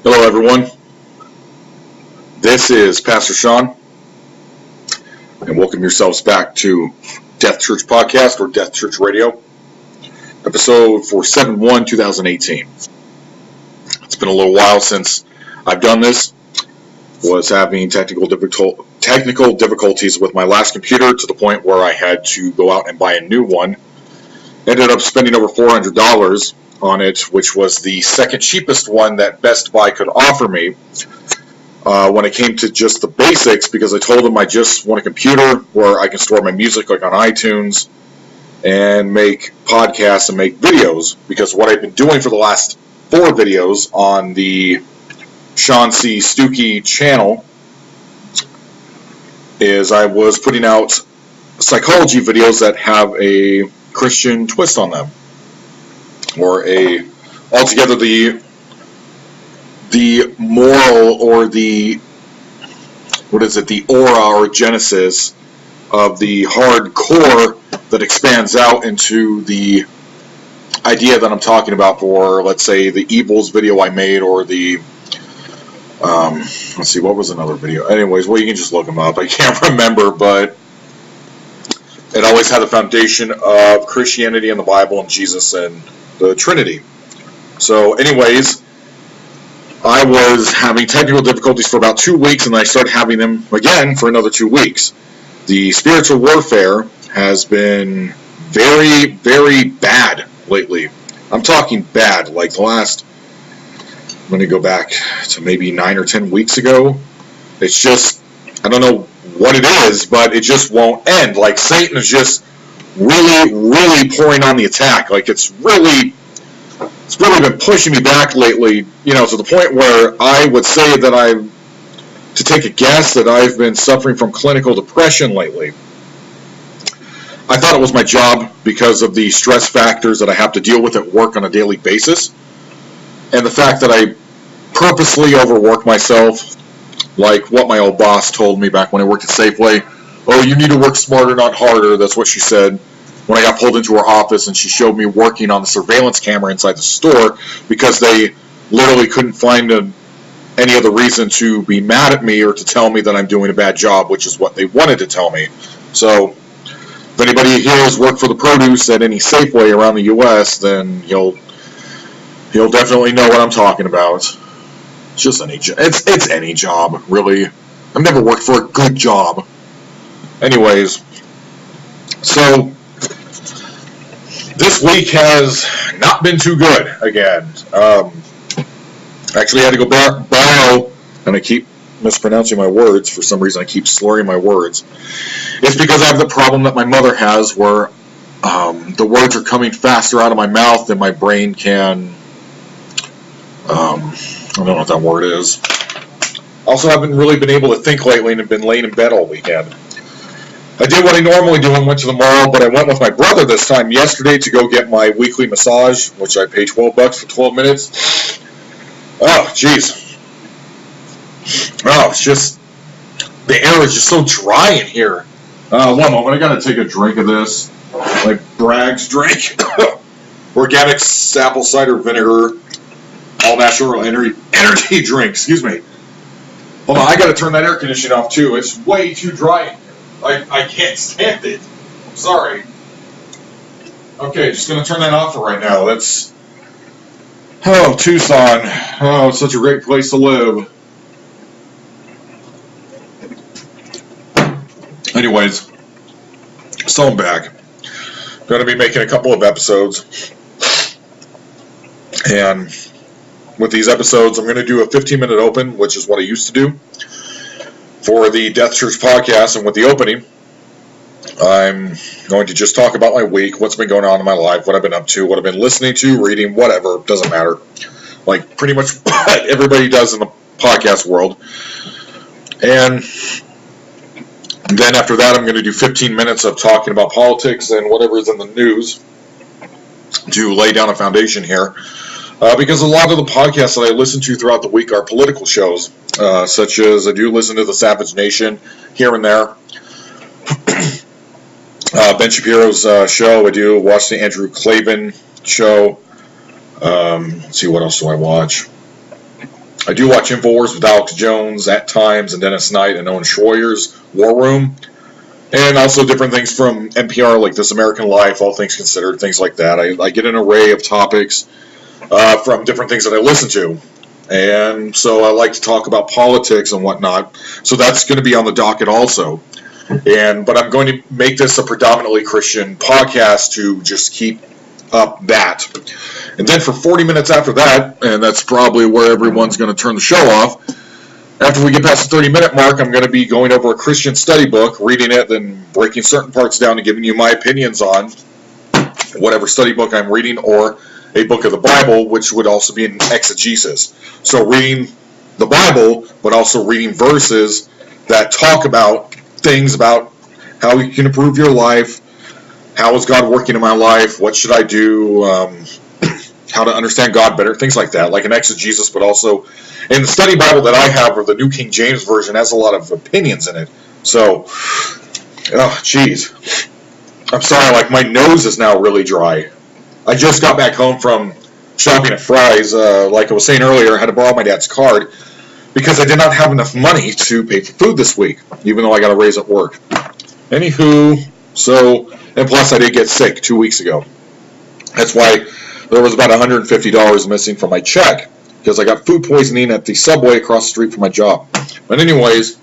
Hello, everyone. This is Pastor Sean, and welcome yourselves back to Death Church Podcast or Death Church Radio, episode for 7/1/2018. It's been a little while since I've done this. Was having technical difficulties with my last computer to the point where I had to go out and buy a new one. Ended up spending over $400 on it, which was the second cheapest one that Best Buy could offer me when it came to just the basics, because I told them I just want a computer where I can store my music like on iTunes and make podcasts and make videos, because what I've been doing for the last 4 videos on the Sean C. Stuckey channel is I was putting out psychology videos that have a Christian twist on them, or altogether the moral, or the aura or genesis of the hardcore that expands out into the idea that I'm talking about for, let's say, the evils video I made, or the let's see, what was another video? Anyways, well, you can just look them up. I can't remember, but it always had the foundation of Christianity and the Bible and Jesus and the Trinity. So anyways, I was having technical difficulties for about 2 weeks, and then I started having them again for another 2 weeks. The spiritual warfare has been very, very bad lately. I'm talking bad, like the last, I'm going to go back to maybe 9 or 10 weeks ago. It's just, I don't know what it is, but it just won't end. Like, Satan is just really, really pouring on the attack. Like, it's really been pushing me back lately, to the point where I would say that to take a guess, that I've been suffering from clinical depression lately. I thought it was my job because of the stress factors that I have to deal with at work on a daily basis, and the fact that I purposely overwork myself, like what my old boss told me back when I worked at Safeway. Oh, you need to work smarter, not harder. That's what she said when I got pulled into her office, and she showed me working on the surveillance camera inside the store, because they literally couldn't find any other reason to be mad at me or to tell me that I'm doing a bad job, which is what they wanted to tell me. So if anybody here has worked for the produce at any Safeway around the U.S., then you'll definitely know what I'm talking about. It's just it's any job, really. I've never worked for a good job. Anyways, so this week has not been too good again. Actually, I had to go borrow, and I keep mispronouncing my words. For some reason, I keep slurring my words. It's because I have the problem that my mother has, where the words are coming faster out of my mouth than my brain can. I don't know what that word is. Also, haven't really been able to think lately, and have been laying in bed all weekend. I did what I normally do and went to the mall, but I went with my brother this time yesterday to go get my weekly massage, which I pay $12 for 12 minutes. Oh, jeez. Oh, it's just, the air is just so dry in here. One moment, I gotta take a drink of this. Like Bragg's drink. Organic apple cider vinegar. All natural energy drink, excuse me. Hold on, I gotta turn that air conditioning off too. It's way too dry in here. I can't stand it. I'm sorry. Okay, just gonna turn that off for right now. Tucson. Oh, it's such a great place to live. Anyways, so I'm back. Gonna be making a couple of episodes. And with these episodes, I'm gonna do a 15-minute open, which is what I used to do for the Death Church podcast. And with the opening, I'm going to just talk about my week, what's been going on in my life, what I've been up to, what I've been listening to, reading, whatever, doesn't matter. Like pretty much what everybody does in the podcast world. And then after that, I'm going to do 15 minutes of talking about politics and whatever is in the news to lay down a foundation here. Because a lot of the podcasts that I listen to throughout the week are political shows, such as I do listen to the Savage Nation here and there. Ben Shapiro's show. I do watch the Andrew Klavan show. Let's see, what else do I watch? I do watch InfoWars with Alex Jones at times, and Dennis Knight and Owen Schroyer's War Room. And also different things from NPR, like This American Life, All Things Considered, things like that. I get an array of topics from different things that I listen to. And so I like to talk about politics and whatnot. So that's going to be on the docket also. But I'm going to make this a predominantly Christian podcast to just keep up that. And then for 40 minutes after that, and that's probably where everyone's going to turn the show off, after we get past the 30-minute mark, I'm going to be going over a Christian study book, reading it, then breaking certain parts down and giving you my opinions on whatever study book I'm reading, or a book of the Bible, which would also be an exegesis. So reading the Bible, but also reading verses that talk about things about how you can improve your life, how is God working in my life, what should I do, how to understand God better, things like that, like an exegesis, but also in the study Bible that I have, or the New King James Version, has a lot of opinions in it. So, jeez. I'm sorry, like my nose is now really dry. I just got back home from shopping at Fry's. Like I was saying earlier, I had to borrow my dad's card because I did not have enough money to pay for food this week, even though I got a raise at work. Anywho, and plus I did get sick 2 weeks ago. That's why there was about $150 missing from my check, because I got food poisoning at the Subway across the street from my job. But anyways,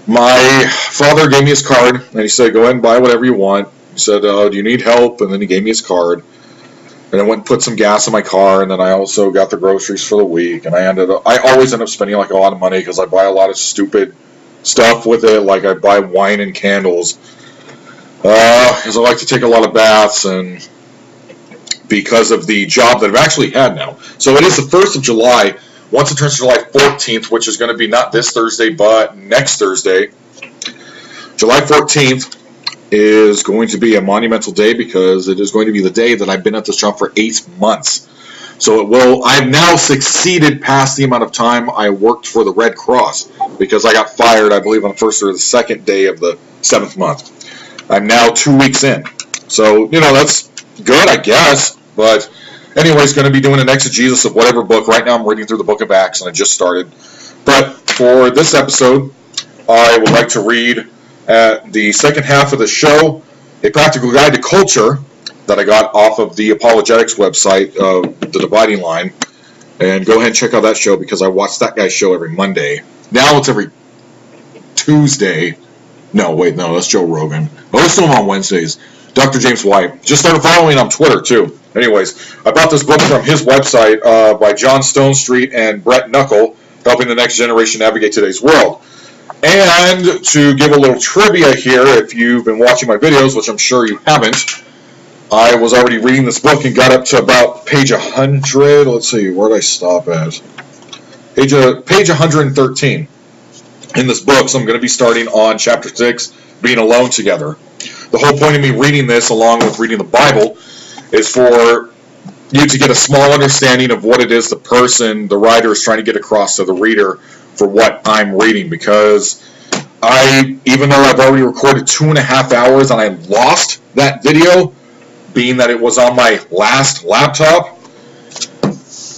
my father gave me his card, and he said, go ahead and buy whatever you want. He said, do you need help? And then he gave me his card. And I went and put some gas in my car, and then I also got the groceries for the week. And I always end up spending like a lot of money because I buy a lot of stupid stuff with it. Like I buy wine and candles, because I like to take a lot of baths, and because of the job that I've actually had now. So it is the 1st of July. Once it turns July 14th, which is going to be not this Thursday, but next Thursday, July 14th is going to be a monumental day, because it is going to be the day that I've been at this job for 8 months. So I've now succeeded past the amount of time I worked for the Red Cross, because I got fired, I believe, on the first or the second day of the 7th month. I'm now 2 weeks in. So, that's good, I guess. But anyways, going to be doing an exegesis of whatever book. Right now I'm reading through the book of Acts, and I just started. But for this episode, I would like to read at the second half of the show, A Practical Guide to Culture, that I got off of the Apologetics website, The Dividing Line. And go ahead and check out that show, because I watch that guy's show every Monday. Now it's every Tuesday. No, wait, no, that's Joe Rogan. Oh, it's still on Wednesdays. Dr. James White. Just started following on Twitter, too. Anyways, I bought this book from his website by John Stonestreet and Brett Knuckle, Helping the Next Generation Navigate Today's World. And to give a little trivia here, if you've been watching my videos, which I'm sure you haven't, I was already reading this book and got up to about page 100. Let's see, where did I stop at? Page 113 in this book. So I'm going to be starting on chapter 6, Being Alone Together. The whole point of me reading this, along with reading the Bible, is for you to get a small understanding of what it is the writer is trying to get across to the reader for what I'm reading. Because even though I've already recorded 2.5 hours and I lost that video, being that it was on my last laptop,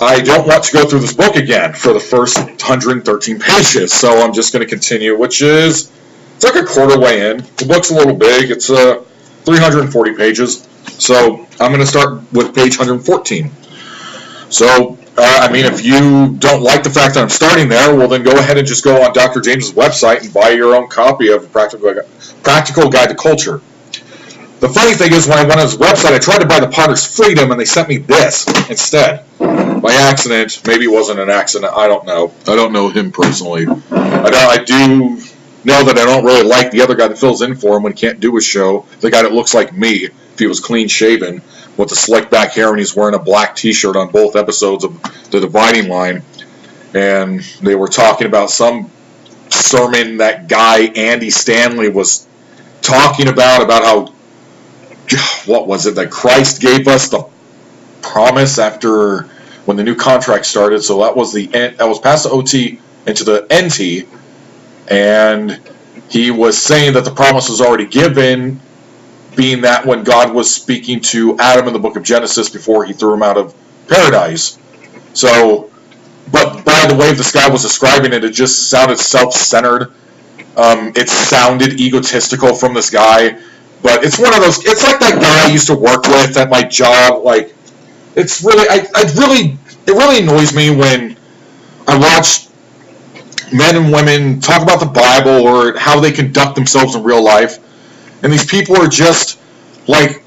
I don't want to go through this book again for the first 113 pages. So I'm just going to continue, it's like a quarter way in. The book's a little big. It's 340 pages. So I'm going to start with page 114. So, if you don't like the fact that I'm starting there, well, then go ahead and just go on Dr. James's website and buy your own copy of Practical Guide to Culture. The funny thing is, when I went on his website, I tried to buy the Potter's Freedom, and they sent me this instead. By accident. Maybe it wasn't an accident. I don't know. I don't know him personally. I do know that I don't really like the other guy that fills in for him when he can't do his show. The guy that looks like me, if he was clean-shaven, with the slick back hair, and he's wearing a black t-shirt on both episodes of The Dividing Line. And they were talking about some sermon that guy, Andy Stanley, was talking about how, what was it, that Christ gave us the promise after when the new contract started. So that was past the OT into the NT. And he was saying that the promise was already given, being that when God was speaking to Adam in the book of Genesis before he threw him out of paradise. So but by the way this guy was describing it, it just sounded self-centered. It sounded egotistical from this guy, but it's one of those. It's like that guy I used to work with at my job. Like, it's really, it really annoys me when I watch men and women talk about the Bible or how they conduct themselves in real life, and these people are just like,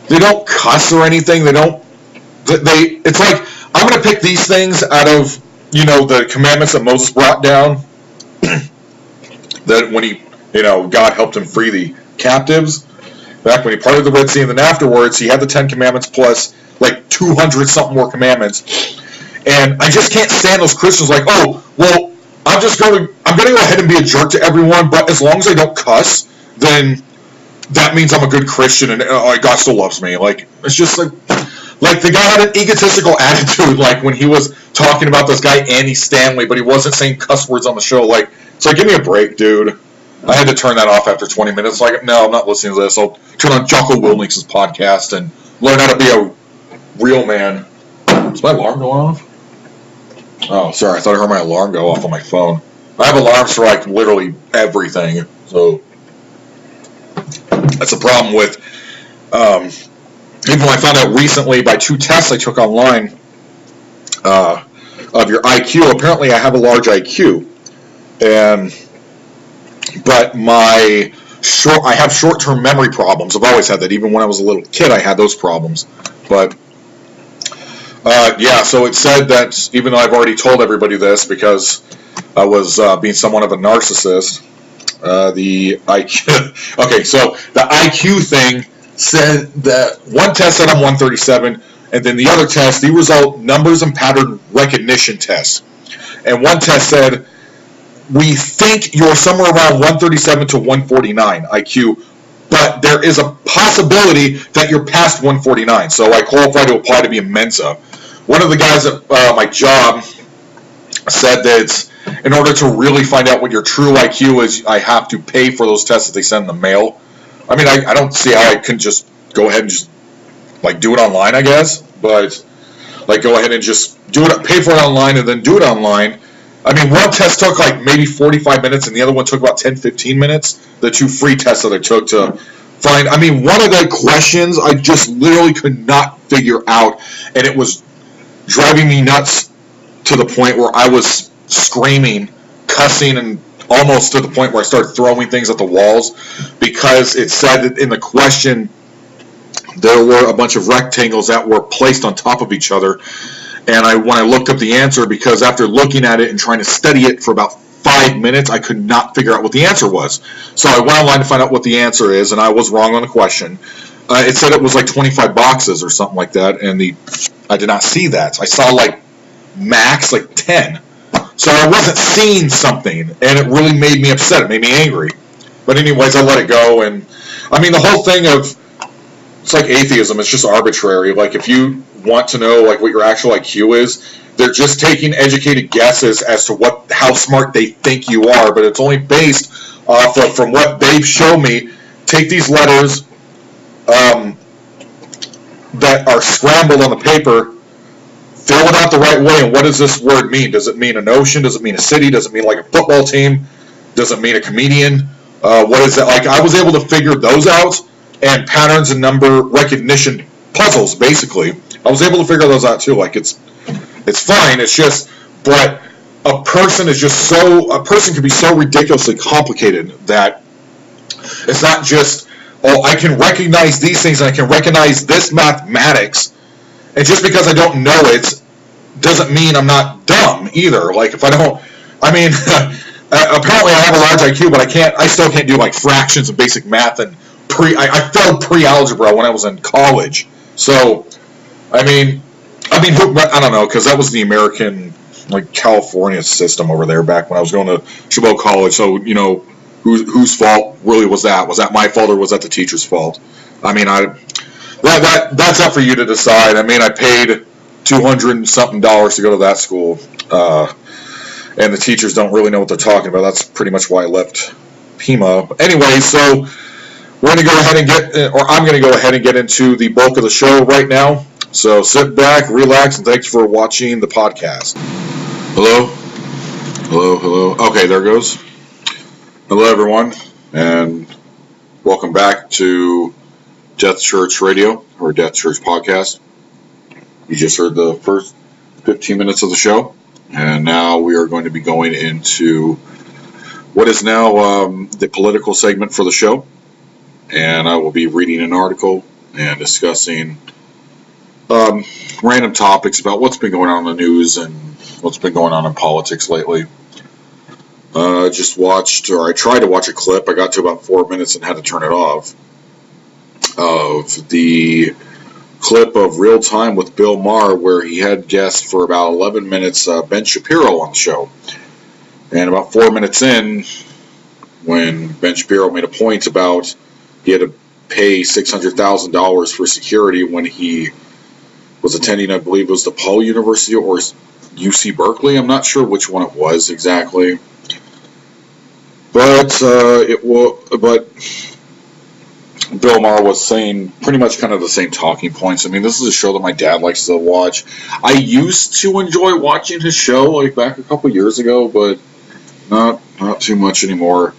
they don't cuss or anything. It's like, I'm going to pick these things out of, the commandments that Moses brought down, that when God helped him free the captives, back when he parted the Red Sea, and then afterwards, he had the 10 commandments plus like 200 something more commandments. And I just can't stand those Christians like, oh, well, I'm going to go ahead and be a jerk to everyone, but as long as I don't cuss, then that means I'm a good Christian and God still loves me. Like, it's just like the guy had an egotistical attitude, like when he was talking about this guy Andy Stanley, but he wasn't saying cuss words on the show. Like, it's like, give me a break, dude. I had to turn that off after 20 minutes. Like, no, I'm not listening to this. I'll turn on Jocko Willink's podcast and learn how to be a real man. Is my alarm going off? Oh, sorry. I thought I heard my alarm go off on my phone. I have alarms for, like, literally everything. So, that's a problem with, even when I found out recently by 2 tests I took online of your IQ. Apparently I have a large IQ. But I have short-term memory problems. I've always had that. Even when I was a little kid, I had those problems. But yeah, so it said that, even though I've already told everybody this because I was being somewhat of a narcissist, the IQ. Okay, so the IQ thing said that one test said I'm 137, and then the other test, the result, numbers and pattern recognition test. And one test said, we think you're somewhere around 137 to 149 IQ, but there is a possibility that you're past 149. So I qualify to apply to be a Mensa. One of the guys at my job said that in order to really find out what your true IQ is, I have to pay for those tests that they send in the mail. I mean, I don't see how I can just go ahead and just, like, do it online, I guess. But, like, go ahead and just do it, pay for it online and then do it online. I mean, one test took, like, maybe 45 minutes and the other one took about 10, 15 minutes. The 2 free tests that I took to find. I mean, one of the questions I just literally could not figure out, and it was driving me nuts to the point where I was screaming, cussing, and almost to the point where I started throwing things at the walls, because it said that in the question there were a bunch of rectangles that were placed on top of each other. And when I looked up the answer, because after looking at it and trying to study it for about 5 minutes, I could not figure out what the answer was. So I went online to find out what the answer is, and I was wrong on the question. It said it was like 25 boxes or something like that, and I did not see that. I saw like max like 10. So I wasn't seeing something, and it really made me upset. It made me angry. But anyways, I let it go. And I mean, the whole thing of, it's like atheism. It's just arbitrary. Like, if you want to know like what your actual IQ is, they're just taking educated guesses as to how smart they think you are. But it's only based off of, from what they've shown me, take these letters that are scrambled on the paper, fill it out the right way, and what does this word mean? Does it mean an ocean? Does it mean a city? Does it mean like a football team? Does it mean a comedian? What is it? Like, I was able to figure those out, and patterns and number recognition puzzles, basically. I was able to figure those out too. Like, it's fine. It's just, but a person can be so ridiculously complicated that it's not just, oh, I can recognize these things and I can recognize this mathematics, and just because I don't know it doesn't mean I'm not dumb either. Like, if I don't, I mean, apparently I have a large IQ, but I still can't do like fractions and basic math, and I failed pre-algebra when I was in college. So, I mean, I don't know, because that was the American, like, California system over there back when I was going to Chabot College. So, you know, whose fault really was that? Was that my fault, or was that the teacher's fault? I mean, that's up for you to decide. I mean, I paid $200 and something to go to that school, and the teachers don't really know what they're talking about. That's pretty much why I left Pima. But anyway, so we're going to go ahead and I'm going to go ahead and get into the bulk of the show right now. So sit back, relax, and thanks for watching the podcast. Hello? Hello, hello. Okay, there it goes. Hello, everyone, and welcome back to Death Church Radio, or Death Church Podcast. You just heard the first 15 minutes of the show, and now we are going to be going into what is now the political segment for the show, and I will be reading an article and discussing random topics about what's been going on in the news and what's been going on in politics lately. I tried to watch a clip. I got to about 4 minutes and had to turn it off, of the clip of Real Time with Bill Maher, where he had guests for about 11 minutes, Ben Shapiro on the show. And about 4 minutes in, when Ben Shapiro made a point about he had to pay $600,000 for security when he was attending, I believe it was DePaul University or UC Berkeley. I'm not sure which one it was exactly. But Bill Maher was saying pretty much kind of the same talking points. I mean, this is a show that my dad likes to watch. I used to enjoy watching his show like back a couple years ago, but not too much anymore.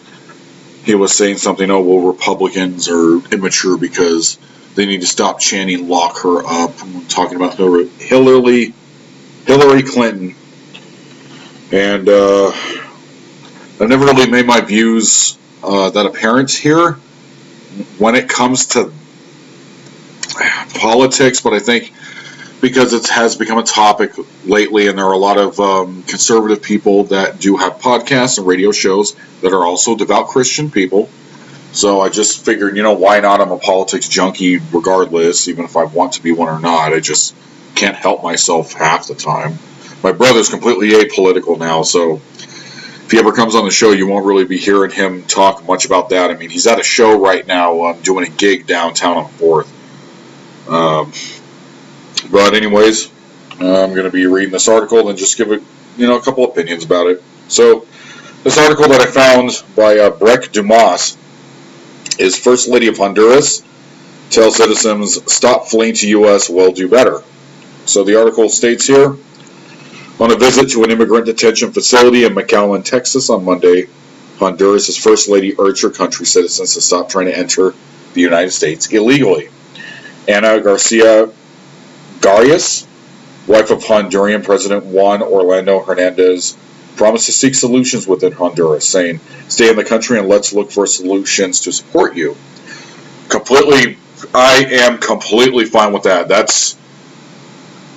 He was saying something, oh, well, Republicans are immature because they need to stop chanting "lock her up," talking about Hillary Clinton. And I've never really made my views that apparent here when it comes to politics, but I think because it has become a topic lately, and there are a lot of conservative people that do have podcasts and radio shows that are also devout Christian people. So I just figured, why not? I'm a politics junkie regardless, even if I want to be one or not. I just can't help myself half the time. My brother's completely apolitical now, so if he ever comes on the show, you won't really be hearing him talk much about that. I mean, he's at a show right now doing a gig downtown on 4th. But anyways, I'm going to be reading this article and just give it, a couple opinions about it. So this article that I found by Breck Dumas is First Lady of Honduras tells citizens stop fleeing to U.S. will do better. So the article states here, on a visit to an immigrant detention facility in McAllen, Texas on Monday, Honduras' First Lady urged her country citizens to stop trying to enter the United States illegally. Ana Garcia Garias, wife of Honduran President Juan Orlando Hernandez, promised to seek solutions within Honduras, saying, stay in the country and let's look for solutions to support you. I am completely fine with that.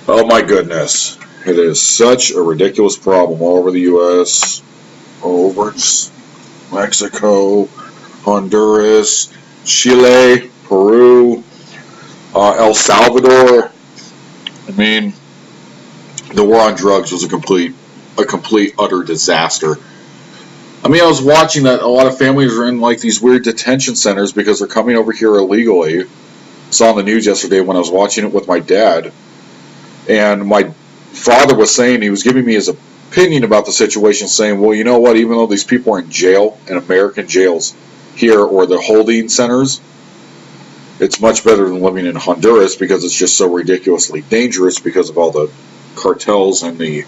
Oh my goodness. It is such a ridiculous problem all over the U.S., all over Mexico, Honduras, Chile, Peru, El Salvador. I mean, the war on drugs was a complete, utter disaster. I mean, I was watching that a lot of families are in like these weird detention centers because they're coming over here illegally. Saw on the news yesterday when I was watching it with my dad, and my father was saying, he was giving me his opinion about the situation, saying, well, you know what, even though these people are in jail, in American jails here, or the holding centers, it's much better than living in Honduras because it's just so ridiculously dangerous because of all the cartels and the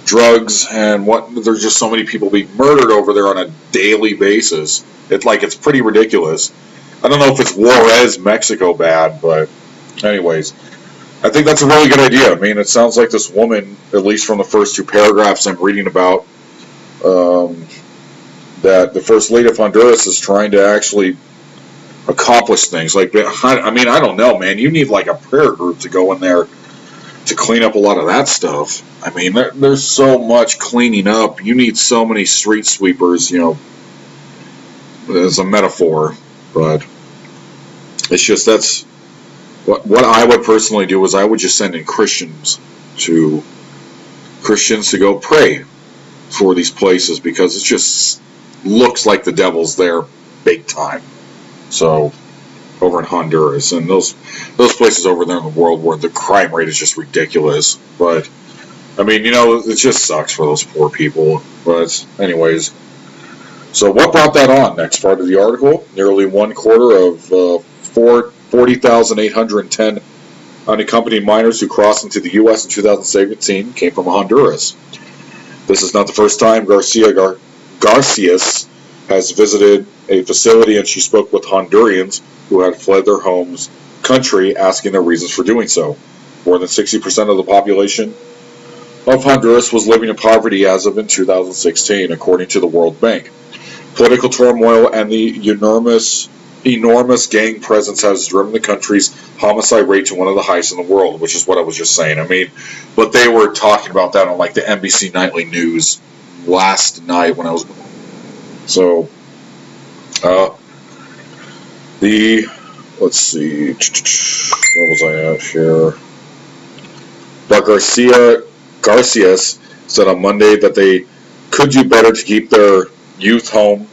drugs and there's just so many people being murdered over there on a daily basis. It's pretty ridiculous. I don't know if it's Juarez, Mexico bad, but anyways, I think that's a really good idea. I mean, it sounds like this woman, at least from the first two paragraphs I'm reading about, that the First Lady of Honduras is trying to actually accomplish things. I don't know, man. You need like a prayer group to go in there to clean up a lot of that stuff. I mean, there's so much cleaning up. You need so many street sweepers, as a metaphor. But it's just, that's what I would personally do, is I would just send in Christians to go pray for these places, because it just looks like the devil's there big time. So over in Honduras and those places over there in the world where the crime rate is just ridiculous. But I mean, it just sucks for those poor people. But anyways, so what brought that on? Next part of the article, nearly 1/4 of 40,810 Unaccompanied minors who crossed into the U.S. in 2017 came from Honduras. This is not the first time Garcias has visited a facility, and she spoke with Hondurans who had fled their homes country, asking their reasons for doing so. More than 60% of the population of Honduras was living in poverty as of in 2016, according to the World Bank. Political turmoil and the enormous gang presence has driven the country's homicide rate to one of the highest in the world, which is what I was just saying. I mean, but they were talking about that on like the NBC Nightly News last night when I was. So, let's see, where was I at here? But Garcias said on Monday that they could do better to keep their youth home,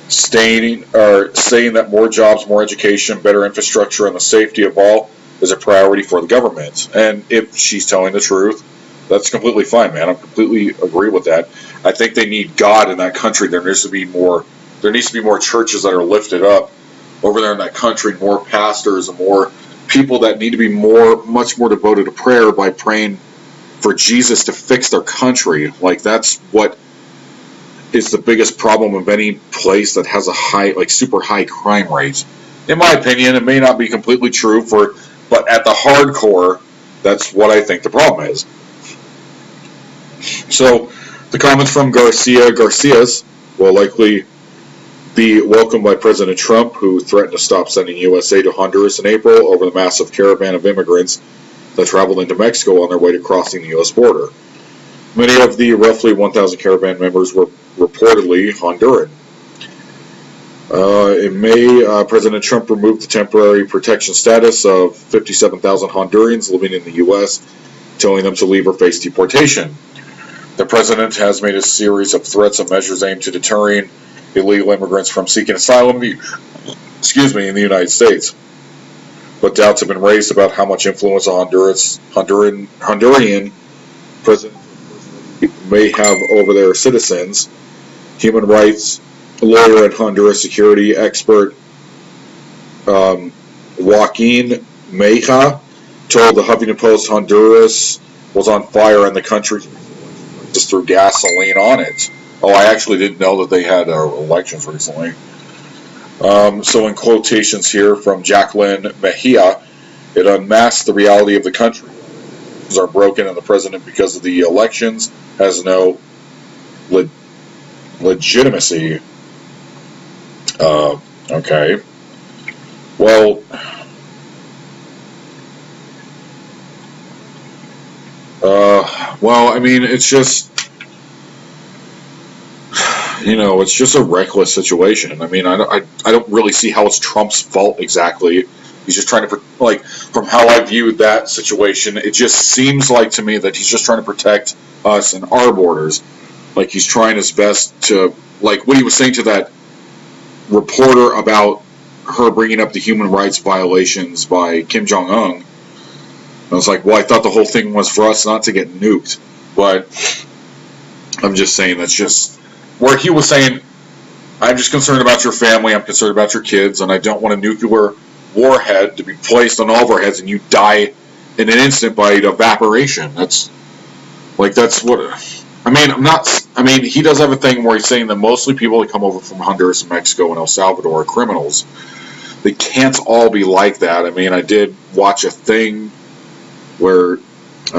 saying that more jobs, more education, better infrastructure, and the safety of all is a priority for the government. And if she's telling the truth, that's completely fine, man. I completely agree with that. I think they need God in that country. There needs to be more churches that are lifted up over there in that country, more pastors and more people that need to be much more devoted to prayer by praying for Jesus to fix their country. Like, that's what is the biggest problem of any place that has a high, like super high crime rate. In my opinion, it may not be completely true but at the hardcore, that's what I think the problem is. So, the comments from Garcias will likely be welcomed by President Trump, who threatened to stop sending U.S. aid to Honduras in April over the massive caravan of immigrants that traveled into Mexico on their way to crossing the U.S. border. Many of the roughly 1,000 caravan members were reportedly Honduran. In May, President Trump removed the temporary protection status of 57,000 Hondurans living in the U.S., telling them to leave or face deportation. The president has made a series of threats and measures aimed to deterring illegal immigrants from seeking asylum in the United States. But doubts have been raised about how much influence a Honduran president may have over their citizens. Human rights lawyer and Honduras security expert Joaquin Meja told the Huffington Post Honduras was on fire and the country just threw gasoline on it. Oh, I actually didn't know that they had elections recently. So in quotations here from Jacqueline Mejia, it unmasks the reality of the country. Are broken and the president, because of the elections, has no legitimacy. Okay. Well, I mean, it's just, it's just a reckless situation. I mean, I don't really see how it's Trump's fault exactly. He's just trying to, from how I view that situation, it just seems like to me that he's just trying to protect us and our borders. Like, he's trying his best to, like what he was saying to that reporter about her bringing up the human rights violations by Kim Jong-un. I was like, well, I thought the whole thing was for us not to get nuked. But I'm just saying, that's just where he was saying, I'm just concerned about your family, I'm concerned about your kids, and I don't want a nuclear warhead to be placed on all of our heads and you die in an instant by evaporation. That's what, he does have a thing where he's saying that mostly people that come over from Honduras and Mexico and El Salvador are criminals. They can't all be like that. I mean, I did watch a thing where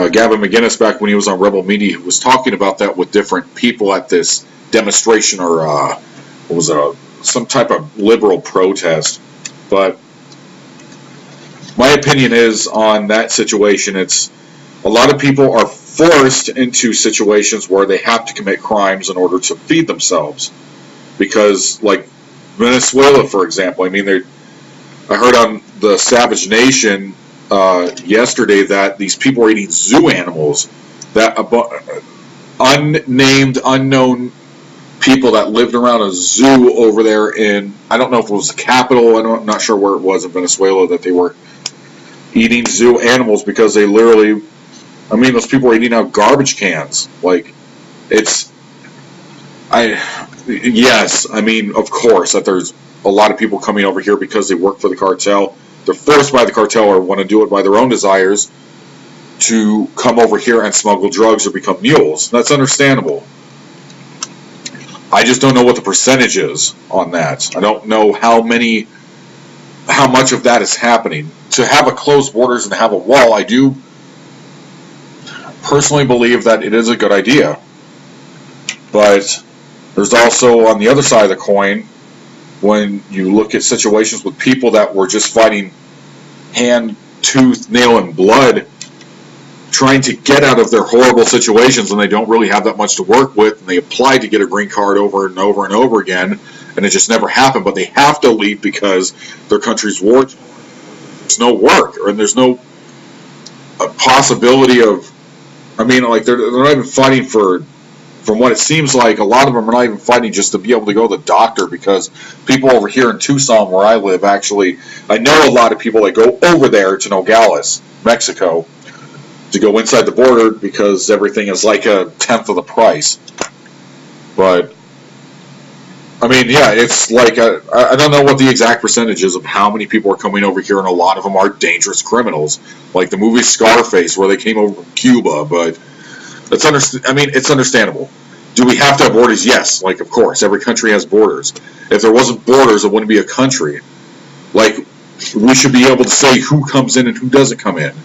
Gavin McInnes, back when he was on Rebel Media, was talking about that with different people at this demonstration or some type of liberal protest. But my opinion is on that situation, it's a lot of people are forced into situations where they have to commit crimes in order to feed themselves. Because, like Venezuela, for example, I mean, I heard on the Savage Nation yesterday that these people are eating zoo animals, that unnamed, unknown people that lived around a zoo over there in, I don't know if it was the capital, I'm not sure where it was in Venezuela, that they were eating zoo animals because they literally, those people are eating out garbage cans. Like, of course, that there's a lot of people coming over here because they work for the cartel they're forced by the cartel or want to do it by their own desires to come over here and smuggle drugs or become mules. That's understandable. I just don't know what the percentage is on that. I don't know how much of that is happening. To have a closed borders and have a wall, I do personally believe that it is a good idea. But there's also, on the other side of the coin, when you look at situations with people that were just fighting hand, tooth, nail, and blood, trying to get out of their horrible situations, and they don't really have that much to work with, and they apply to get a green card over and over and over again, and it just never happened, but they have to leave because their country's war. There's no work, and there's no possibility of, I mean, like, they're not even fighting for, from what it seems like, a lot of them are not even fighting just to be able to go to the doctor, because people over here in Tucson, where I live, actually, I know a lot of people that go over there to Nogales, Mexico, to go inside the border because everything is like a tenth of the price. But, I mean, yeah, it's like, I don't know what the exact percentage is of how many people are coming over here, and a lot of them are dangerous criminals. Like the movie Scarface, where they came over from Cuba, but it's understandable. Do we have to have borders? Yes, like, of course. Every country has borders. If there wasn't borders, it wouldn't be a country. Like, we should be able to say who comes in and who doesn't come in.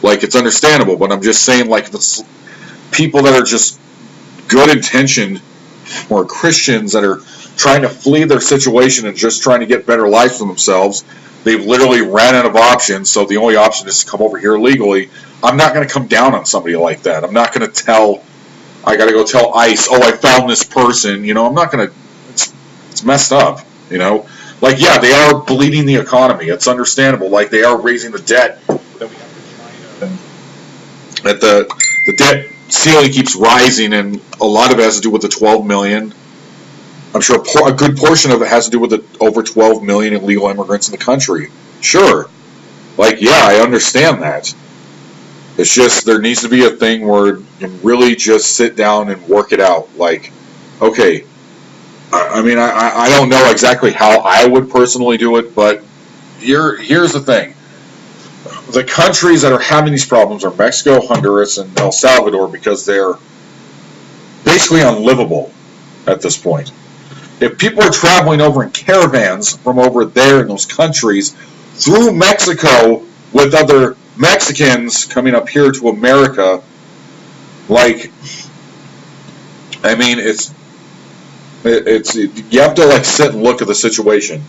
Like, it's understandable, but I'm just saying, like, if it's people that are just good-intentioned or Christians that are trying to flee their situation and just trying to get better lives for themselves, they've literally ran out of options, so the only option is to come over here legally. I'm not going to come down on somebody like that. I'm not going to I got to go tell ICE, oh, I found this person. I'm not going to, it's messed up, Like, yeah, they are bleeding the economy. It's understandable. Like, they are raising the debt that we have to China. And that the debt ceiling keeps rising, and a lot of it has to do with the 12 million. I'm sure a good portion of it has to do with the over 12 million illegal immigrants in the country. Sure. Like, yeah, I understand that. It's just, there needs to be a thing where you can really just sit down and work it out. Like, okay, I mean, I don't know exactly how I would personally do it, but here's the thing. The countries that are having these problems are Mexico, Honduras, and El Salvador, because they're basically unlivable at this point. If people are traveling over in caravans from over there in those countries through Mexico with other Mexicans coming up here to America, like, I mean, it's you have to, like, sit and look at the situation.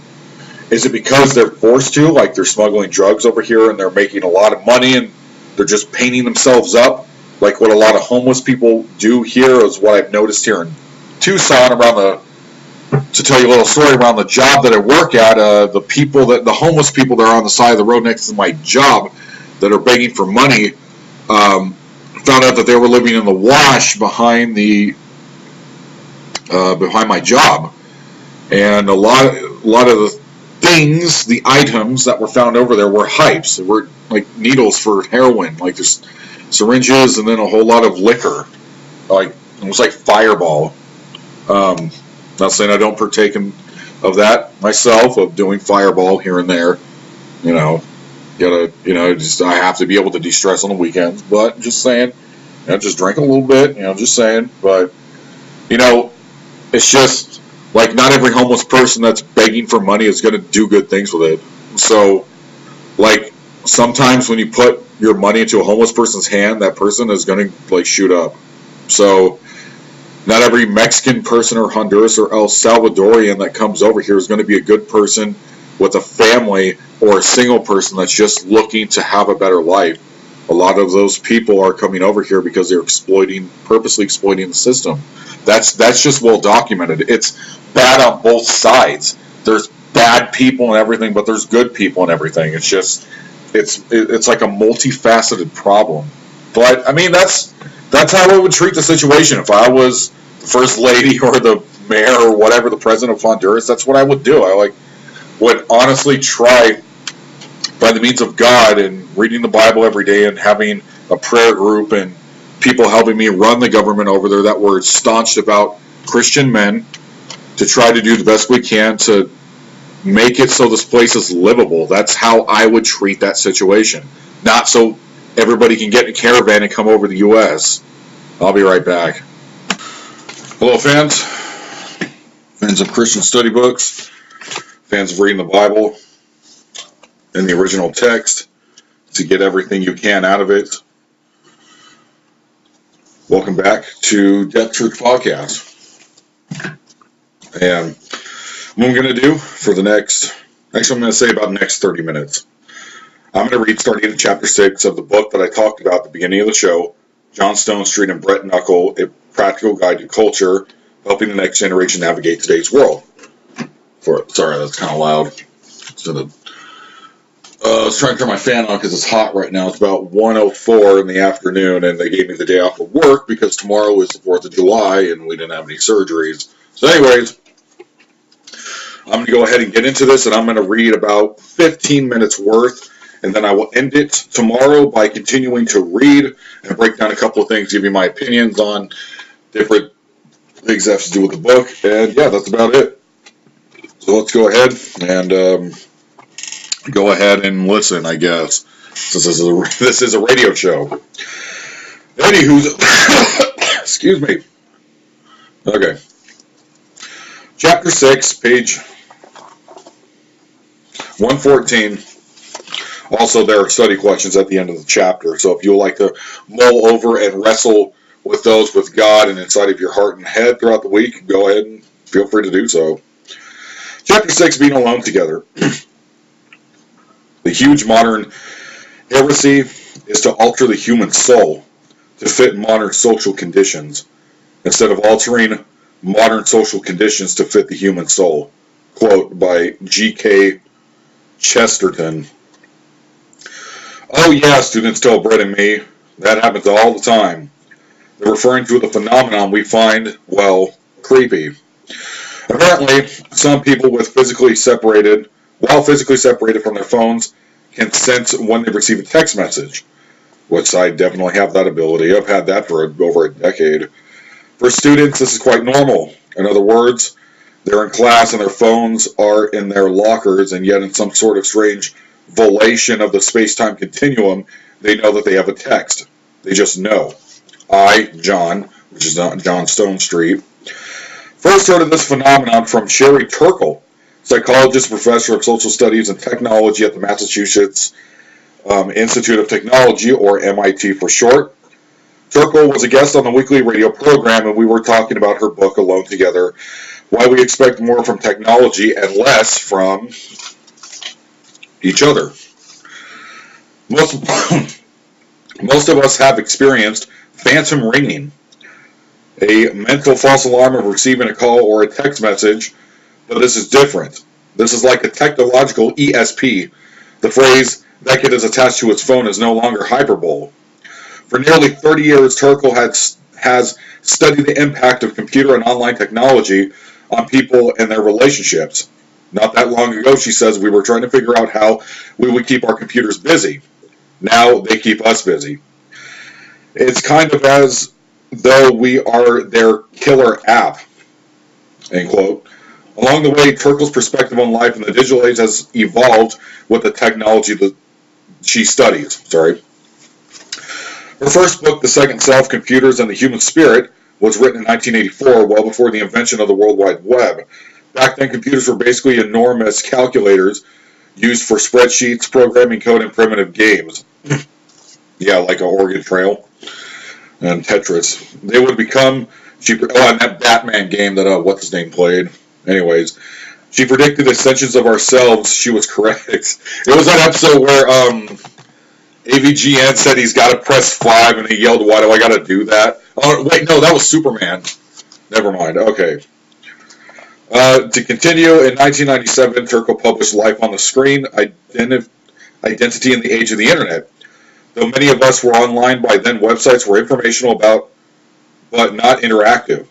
Is it because they're forced to, like they're smuggling drugs over here and they're making a lot of money and they're just painting themselves up, like what a lot of homeless people do here, is what I've noticed here in Tucson to tell you a little story around the job that I work at. The homeless people that are on the side of the road next to my job that are begging for money, found out that they were living in the wash behind my job, and a lot of the things, the items that were found over there were hypes. They were like needles for heroin, like there's syringes, and then a whole lot of liquor, like it was like Fireball. Not saying I don't partake of that myself, of doing Fireball here and there, just I have to be able to de-stress on the weekends, but just saying, just drink a little bit, just saying, but, it's just, like, not every homeless person that's begging for money is going to do good things with it. So, like, sometimes when you put your money into a homeless person's hand, that person is going to, like, shoot up. So, not every Mexican person or Honduras or El Salvadorian that comes over here is going to be a good person with a family, or a single person that's just looking to have a better life. A lot of those people are coming over here because they're purposely exploiting the system. That's just well documented. It's bad on both sides. There's bad people and everything, but there's good people and everything. It's just, it's like a multifaceted problem. But I mean, that's how I would treat the situation if I was the first lady or the mayor or whatever, the president of Honduras. That's what I would do. I would honestly try, by the means of God and reading the Bible every day and having a prayer group and people helping me run the government over there that were staunch about Christian men, to try to do the best we can to make it so this place is livable. That's how I would treat that situation. Not so everybody can get in a caravan and come over to the U.S. I'll be right back. Hello, fans. Fans of Christian study books. Fans of reading the Bible in the original text to get everything you can out of it. Welcome back to Depth Truth Podcast. And what I'm going to do for the next, actually I'm going to say about the next 30 minutes. I'm going to read starting at chapter 6 of the book that I talked about at the beginning of the show, John Stone Street and Brett Knuckle, A Practical Guide to Culture, Helping the Next Generation Navigate Today's World. Sorry, that's kind of loud. I was trying to turn my fan on because it's hot right now. It's about 1:04 in the afternoon, and they gave me the day off of work because tomorrow is the 4th of July, and we didn't have any surgeries. So anyways, I'm going to go ahead and get into this, and I'm going to read about 15 minutes worth, and then I will end it tomorrow by continuing to read and break down a couple of things, give you my opinions on different things that have to do with the book, and yeah, that's about it. So let's go ahead and go ahead and listen, I guess, since this is a radio show. Anywho's, excuse me. Okay. Chapter 6, page 114. Also, there are study questions at the end of the chapter, so if you would like to mull over and wrestle with those with God and inside of your heart and head throughout the week, go ahead and feel free to do so. Chapter 6, Being Alone Together. The huge modern heresy is to alter the human soul to fit modern social conditions, instead of altering modern social conditions to fit the human soul. Quote by G.K. Chesterton. Oh yeah, students tell Brett and me, that happens all the time. They're referring to the phenomenon we find, well, creepy. Apparently, some people while physically separated from their phones, can sense when they receive a text message, which I definitely have that ability. I've had that for over a decade. For students, this is quite normal. In other words, they're in class and their phones are in their lockers, and yet in some sort of strange volation of the space-time continuum, they know that they have a text. They just know. I, John, which is not John Stone Street, first heard of this phenomenon from Sherry Turkle, psychologist, professor of social studies and technology at the Massachusetts Institute of Technology, or MIT for short. Turkle was a guest on the weekly radio program, and we were talking about her book, Alone Together, Why We Expect More from Technology and Less from Each Other. Most of us have experienced phantom ringing, a mental false alarm of receiving a call or a text message. But this is different. This is like a technological ESP. The phrase, that kid is attached to its phone, is no longer hyperbole. For nearly 30 years, Turkle has studied the impact of computer and online technology on people and their relationships. Not that long ago, she says, we were trying to figure out how we would keep our computers busy. Now they keep us busy. It's kind of as though we are their killer app. End quote. Along the way, Turkle's perspective on life in the digital age has evolved with the technology that she studies. Her first book, The Second Self, Computers and the Human Spirit, was written in 1984, well before the invention of the World Wide Web. Back then, computers were basically enormous calculators used for spreadsheets, programming code, and primitive games. Yeah, like an Oregon Trail and Tetris. They would become cheaper. Oh, and that Batman game that, what's-his-name played. Anyways, she predicted extensions of ourselves. She was correct. It was that episode where AVGN said he's got to press 5, and he yelled, why do I got to do that? Oh, wait, no, that was Superman. Never mind. Okay. To continue, in 1997, Turkle published Life on the Screen, Identity in the Age of the Internet. Though many of us were online by then, websites were informational about, but not interactive.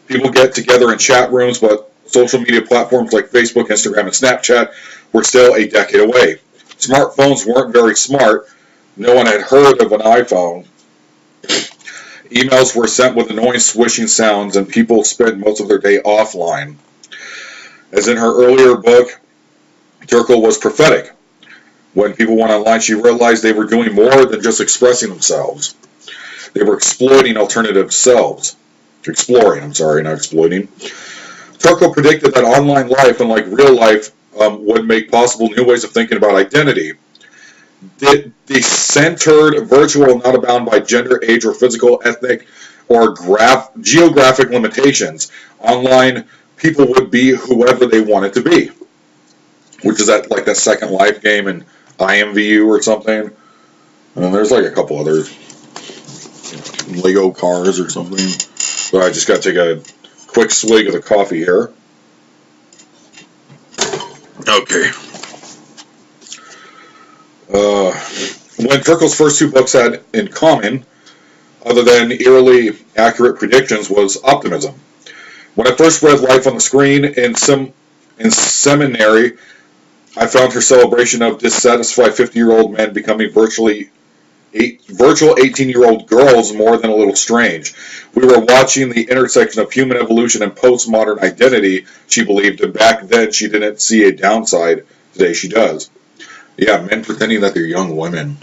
People get together in chat rooms, but social media platforms like Facebook, Instagram, and Snapchat were still a decade away. Smartphones weren't very smart. No one had heard of an iPhone. Emails were sent with annoying swishing sounds, and people spent most of their day offline. As in her earlier book, Turkle was prophetic. When people went online, she realized they were doing more than just expressing themselves. They were exploiting alternative selves. Exploring, I'm sorry, not exploiting. Turkle predicted that online life, unlike real life, would make possible new ways of thinking about identity. Decentered, virtual, not bound by gender, age, or physical, ethnic, or geographic limitations. Online, people would be whoever they wanted to be, which is that like that Second Life game in IMVU or something. And there's like a couple other Lego cars or something. But I just got to take a quick swig of the coffee here. Okay. When Turkle's first two books had in common, other than eerily accurate predictions, was optimism. When I first read Life on the Screen in seminary, I found her celebration of dissatisfied 50-year-old men becoming virtual 18-year-old girls more than a little strange. We were watching the intersection of human evolution and postmodern identity, she believed, and back then she didn't see a downside. Today she does. Yeah, men pretending that they're young women.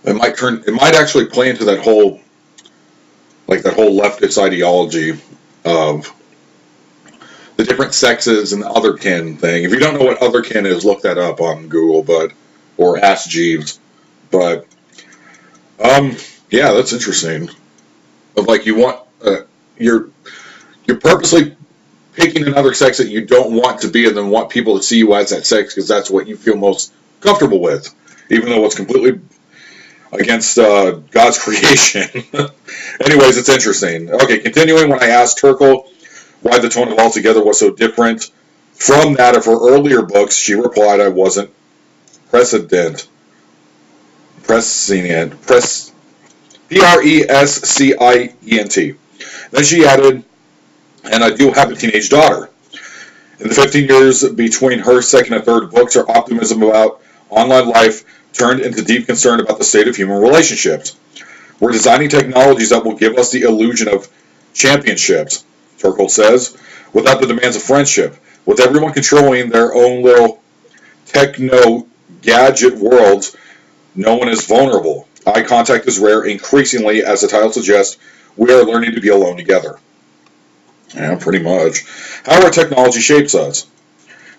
It might actually play into that whole leftist ideology of the different sexes and the otherkin thing. If you don't know what otherkin is, look that up on Google, or Ask Jeeves. But yeah, that's interesting. Of like you want you're purposely picking another sex that you don't want to be, and then want people to see you as that sex because that's what you feel most comfortable with, even though it's completely against God's creation. Anyways, it's interesting. Okay, continuing. When I asked Turkle why the tone of Altogether was so different from that of her earlier books, she replied, "I wasn't prescient. Prescient. Then she added, and I do have a teenage daughter. In the 15 years between her second and third books, her optimism about online life turned into deep concern about the state of human relationships. We're designing technologies that will give us the illusion of championships," Turkle says, "without the demands of friendship. With everyone controlling their own little techno-gadget worlds, no one is vulnerable. Eye contact is rare. Increasingly, as the title suggests, we are learning to be alone together." Yeah, pretty much. How our technology shapes us.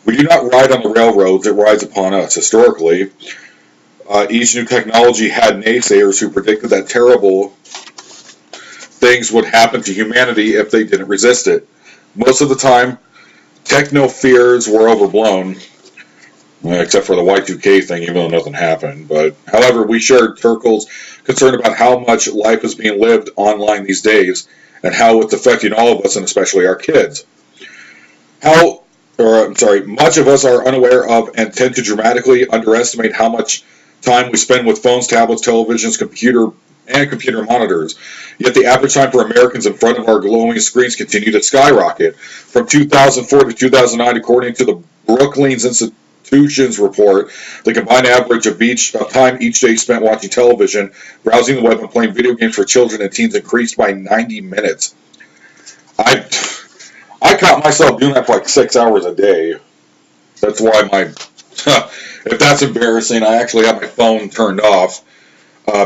We do not ride on the railroads, it rides upon us. Historically, each new technology had naysayers who predicted that terrible things would happen to humanity if they didn't resist it. Most of the time, techno fears were overblown, except for the Y2K thing, even though nothing happened. But, however, we shared Turkle's concern about how much life is being lived online these days, and how it's affecting all of us, and especially our kids. Much of us are unaware of and tend to dramatically underestimate how much time we spend with phones, tablets, televisions, computer monitors. Yet the average time for Americans in front of our glowing screens continued to skyrocket. From 2004 to 2009, according to the Brookings Institution's report, the combined average of time each day spent watching television, browsing the web, and playing video games for children and teens increased by 90 minutes. I caught myself doing that for like 6 hours a day. That's why if that's embarrassing, I actually have my phone turned off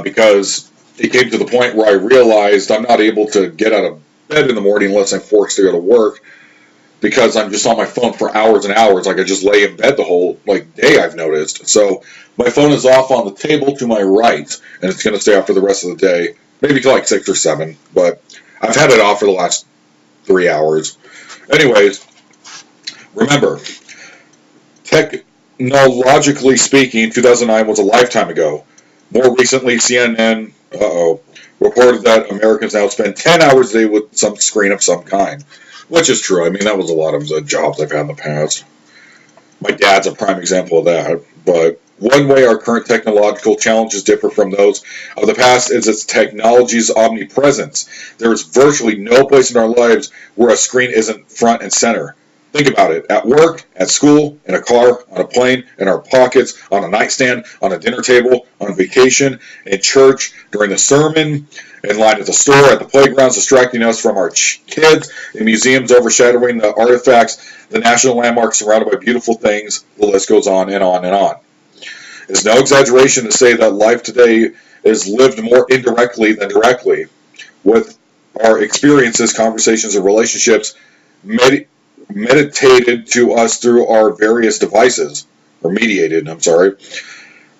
because it came to the point where I realized I'm not able to get out of bed in the morning unless I'm forced to go to work because I'm just on my phone for hours and hours. Like I just lay in bed the whole day, I've noticed. So my phone is off on the table to my right, and it's going to stay off for the rest of the day, maybe till like 6 or 7. But I've had it off for the last 3 hours. Anyways, remember, technologically speaking, 2009 was a lifetime ago. More recently, CNN reported that Americans now spend 10 hours a day with some screen of some kind, which is true. I mean, that was a lot of the jobs I've had in the past. My dad's a prime example of that. But one way our current technological challenges differ from those of the past is its technology's omnipresence. There is virtually no place in our lives where a screen isn't front and center. Think about it. At work, at school, in a car, on a plane, in our pockets, on a nightstand, on a dinner table, on vacation, in church, during the sermon, in line at the store, at the playgrounds, distracting us from our kids, in museums overshadowing the artifacts, the national landmarks surrounded by beautiful things. The list goes on and on and on. It's no exaggeration to say that life today is lived more indirectly than directly, with our experiences, conversations, and relationships meditated to us through our various devices, or mediated, I'm sorry.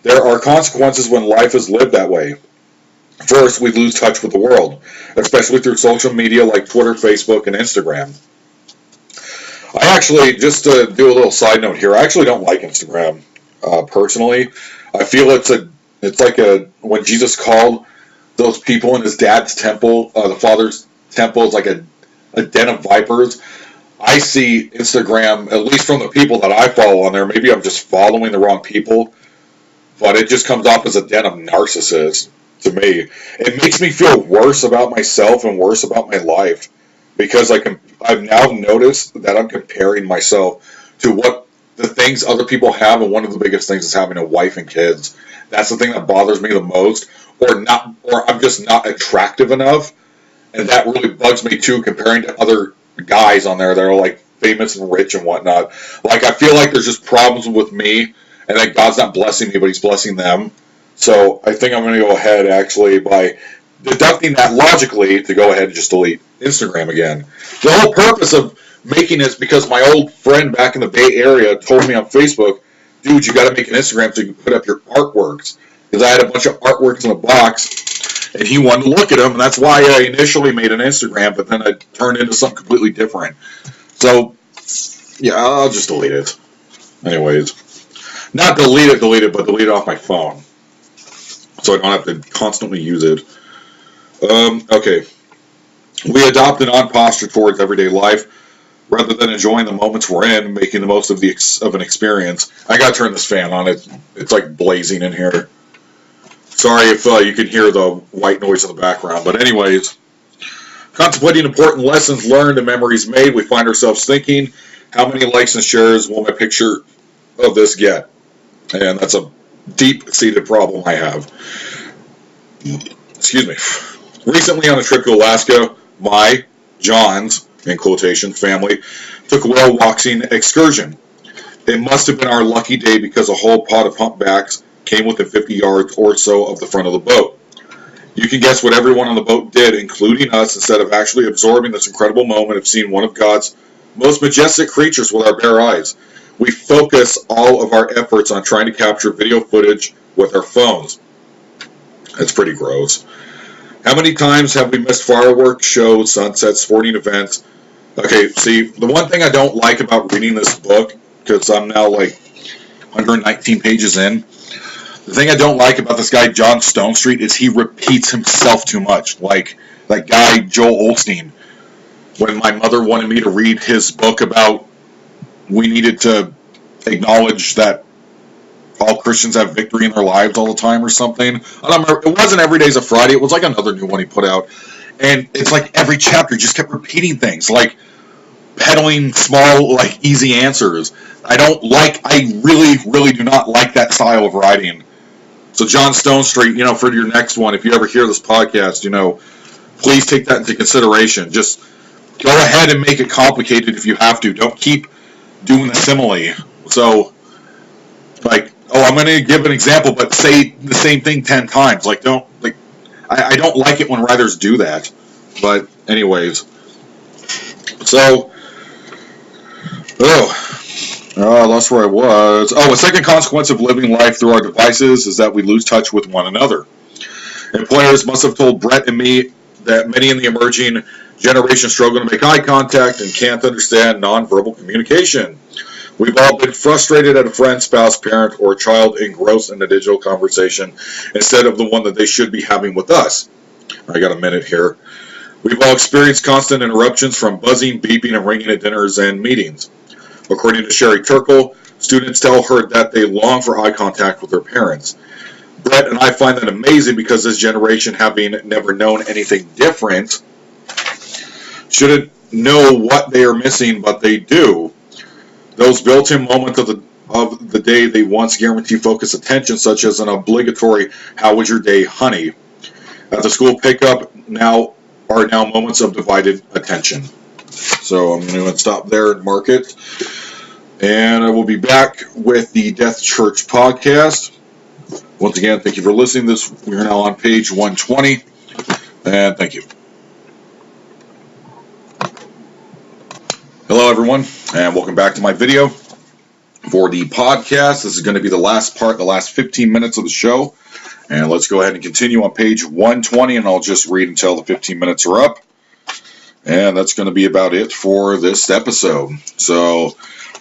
There are consequences when life is lived that way. First, we lose touch with the world, especially through social media like Twitter, Facebook, and Instagram. I actually, just to do a little side note here, I actually don't like Instagram, personally. I feel it's like when Jesus called those people in his dad's temple, the Father's temple, is like a den of vipers. I see Instagram, at least from the people that I follow on there, maybe I'm just following the wrong people, but it just comes off as a den of narcissists to me. It makes me feel worse about myself and worse about my life, because I've now noticed that I'm comparing myself to what the things other people have, and one of the biggest things is having a wife and kids. That's the thing that bothers me the most, or I'm just not attractive enough, and that really bugs me too, comparing to other guys on there that are like famous and rich and whatnot. Like, I feel like there's just problems with me, and that God's not blessing me, but he's blessing them. So I think I'm going to go ahead, actually, by deducting that logically, to go ahead and just delete Instagram again. The whole purpose of making this, because my old friend back in the Bay Area told me on Facebook, dude, you got to make an Instagram so you can put up your artworks. Because I had a bunch of artworks in a box, and he wanted to look at them, and that's why I initially made an Instagram, but then I turned into something completely different. So, yeah, I'll just delete it. Anyways. Not delete it, but delete it off my phone, so I don't have to constantly use it. Okay. We adopt an odd posture towards everyday life, rather than enjoying the moments we're in, making the most of an experience. I gotta turn this fan on. It's like blazing in here. Sorry if you can hear the white noise in the background. But anyways, contemplating important lessons learned and memories made, we find ourselves thinking, how many likes and shares will my picture of this get? And that's a deep-seated problem I have. Excuse me. Recently on a trip to Alaska, John's, in quotation, family, took a whale watching excursion. It must have been our lucky day, because a whole pod of humpbacks came within 50 yards or so of the front of the boat. You can guess what everyone on the boat did, including us, instead of actually absorbing this incredible moment of seeing one of God's most majestic creatures with our bare eyes. We focus all of our efforts on trying to capture video footage with our phones. That's pretty gross. How many times have we missed fireworks shows, sunsets, sporting events? Okay, see, the one thing I don't like about reading this book, because I'm now like 119 pages in, the thing I don't like about this guy, John Stonestreet, is he repeats himself too much. Like that guy, Joel Osteen. When my mother wanted me to read his book about we needed to acknowledge that all Christians have victory in their lives all the time or something. I don't remember. It wasn't Every Day's a Friday. It was like another new one he put out. And it's like every chapter just kept repeating things, like peddling small, like easy answers. I really, really do not like that style of writing. So John Stonestreet, for your next one, if you ever hear this podcast, please take that into consideration. Just go ahead and make it complicated if you have to. Don't keep doing the simile. So, I'm going to give an example, but say the same thing 10 times. I don't like it when writers do that. But anyways, so, I lost where I was. A second consequence of living life through our devices is that we lose touch with one another. Employers must have told Brett and me that many in the emerging generation struggle to make eye contact and can't understand nonverbal communication. We've all been frustrated at a friend, spouse, parent, or child engrossed in a digital conversation instead of the one that they should be having with us. I got a minute here. We've all experienced constant interruptions from buzzing, beeping, and ringing at dinners and meetings. According to Sherry Turkle, students tell her that they long for eye contact with their parents. Brett and I find that amazing because this generation, having never known anything different, shouldn't know what they are missing, but they do. Those built-in moments of the day they once guaranteed focused attention, such as an obligatory "How was your day, honey?" at the school pickup, are now moments of divided attention. So I'm going to stop there and mark it. And I will be back with the Death Church podcast. Once again, thank you for listening. We are now on page 120, and thank you. Hello, everyone, and welcome back to my video for the podcast. This is going to be the last part, the last 15 minutes of the show. And let's go ahead and continue on page 120, and I'll just read until the 15 minutes are up. And that's going to be about it for this episode. So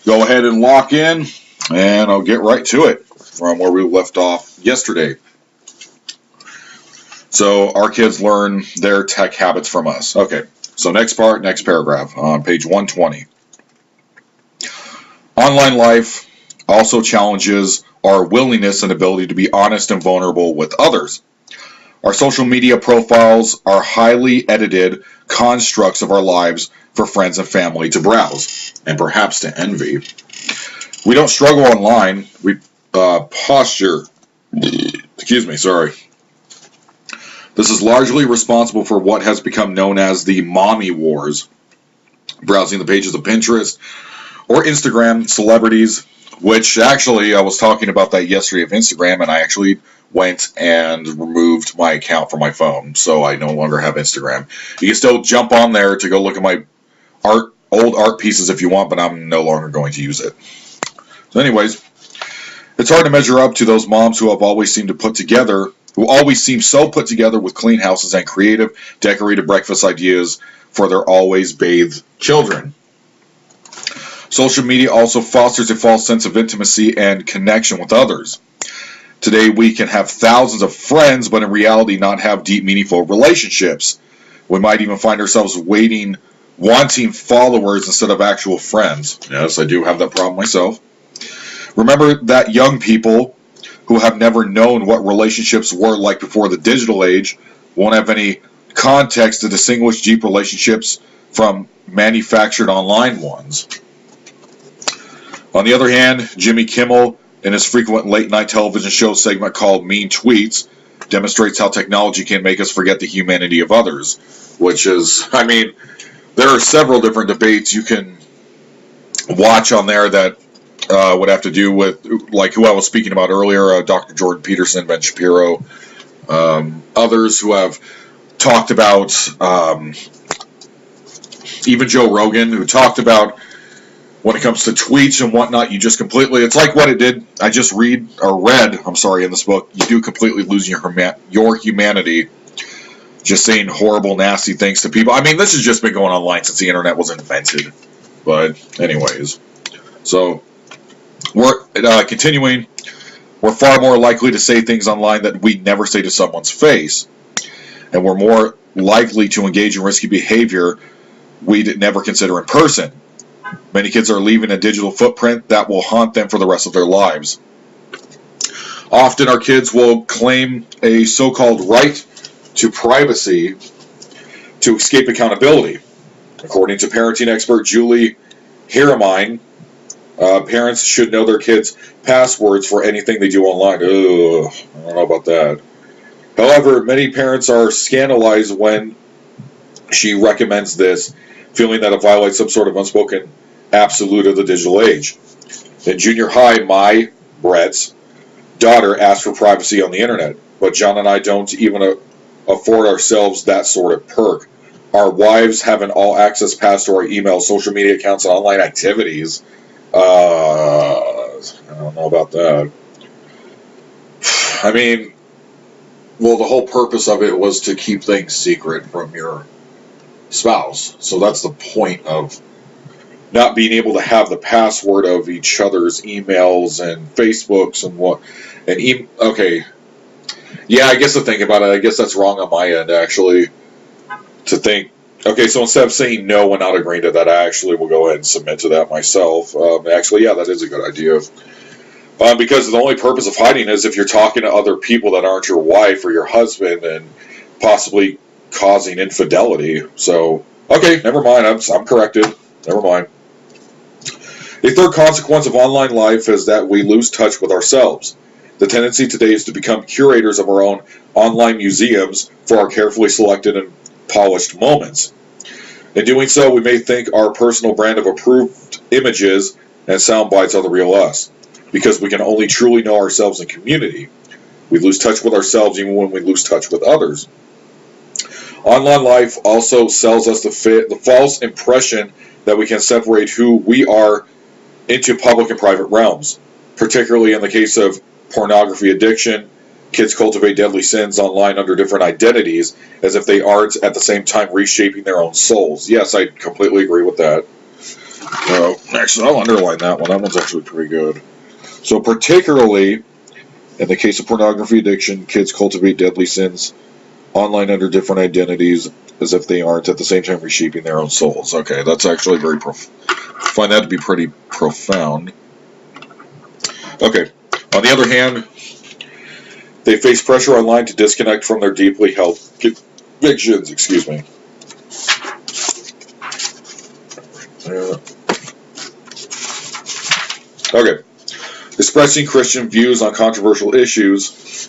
go ahead and lock in, and I'll get right to it from where we left off yesterday. So our kids learn their tech habits from us. Okay, so next paragraph on page 120. Online life also challenges our willingness and ability to be honest and vulnerable with others. Our social media profiles are highly edited constructs of our lives for friends and family to browse, and perhaps to envy. We don't struggle online. We posture. Sorry. This is largely responsible for what has become known as the mommy wars. Browsing the pages of Pinterest or Instagram, celebrities, which actually I was talking about that yesterday of Instagram, and I actually went and removed my account from my phone, so I no longer have Instagram. You can still jump on there to go look at my old art pieces if you want, but I'm no longer going to use it. So anyways, it's hard to measure up to those moms who always seem so put together with clean houses and creative, decorated breakfast ideas for their always bathed children. Social media also fosters a false sense of intimacy and connection with others. Today we can have thousands of friends, but in reality not have deep, meaningful relationships. We might even find ourselves wanting followers instead of actual friends. Yes, I do have that problem myself. Remember that young people who have never known what relationships were like before the digital age won't have any context to distinguish deep relationships from manufactured online ones. On the other hand, Jimmy Kimmel, in his frequent late-night television show segment called Mean Tweets, demonstrates how technology can make us forget the humanity of others, which is, there are several different debates you can watch on there that would have to do with, like who I was speaking about earlier, Dr. Jordan Peterson, Ben Shapiro, others who have talked about, even Joe Rogan, who talked about when it comes to tweets and whatnot, you just completely, it's like what it did, I just read in this book, you do completely lose your humanity just saying horrible, nasty things to people. This has just been going online since the internet was invented. But anyways, so we're continuing. We're far more likely to say things online that we never say to someone's face. And we're more likely to engage in risky behavior we'd never consider in person. Many kids are leaving a digital footprint that will haunt them for the rest of their lives. Often our kids will claim a so-called right to privacy to escape accountability. According to parenting expert Julie Hiramine, parents should know their kids' passwords for anything they do online. Ugh, I don't know about that. However, many parents are scandalized when she recommends this, feeling that it violates some sort of unspoken absolute of the digital age. In junior high, Brett's daughter asked for privacy on the internet, but John and I don't even afford ourselves that sort of perk. Our wives have an all-access pass to our email, social media accounts, and online activities. I don't know about that. The whole purpose of it was to keep things secret from your spouse. So that's the point of not being able to have the password of each other's emails and Facebooks and what. Okay. Yeah, I guess to think about it, I guess that's wrong on my end, actually. To think, okay, so instead of saying no and not agreeing to that, I actually will go ahead and submit to that myself. Actually, yeah, that is a good idea. Because the only purpose of hiding is if you're talking to other people that aren't your wife or your husband and possibly causing infidelity. So, okay, never mind. I'm corrected. Never mind. A third consequence of online life is that we lose touch with ourselves. The tendency today is to become curators of our own online museums for our carefully selected and polished moments. In doing so, we may think our personal brand of approved images and sound bites are the real us, because we can only truly know ourselves in community. We lose touch with ourselves even when we lose touch with others. Online life also sells us the false impression that we can separate who we are into public and private realms, particularly in the case of pornography addiction. Kids cultivate deadly sins online under different identities, as if they aren't at the same time reshaping their own souls. Yes, I completely agree with that. Actually, I'll underline that one. That one's actually pretty good. So particularly in the case of pornography addiction, kids cultivate deadly sins online under different identities, as if they aren't at the same time reshaping their own souls. Okay, that's actually very find that to be pretty profound. Okay, on the other hand, they face pressure online to disconnect from their deeply held convictions. Excuse me. Okay. Expressing Christian views on controversial issues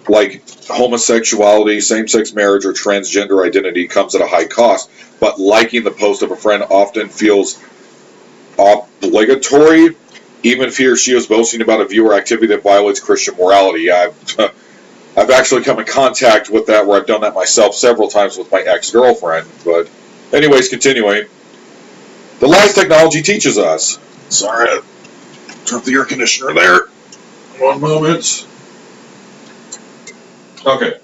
like homosexuality, same-sex marriage, or transgender identity comes at a high cost, but liking the post of a friend often feels obligatory, even if he or she is boasting about a view or activity that violates Christian morality. I've actually come in contact with that, where I've done that myself several times with my ex-girlfriend. But anyways, continuing. The lies technology teaches us. Sorry, I turned the air conditioner there. One moment. Okay.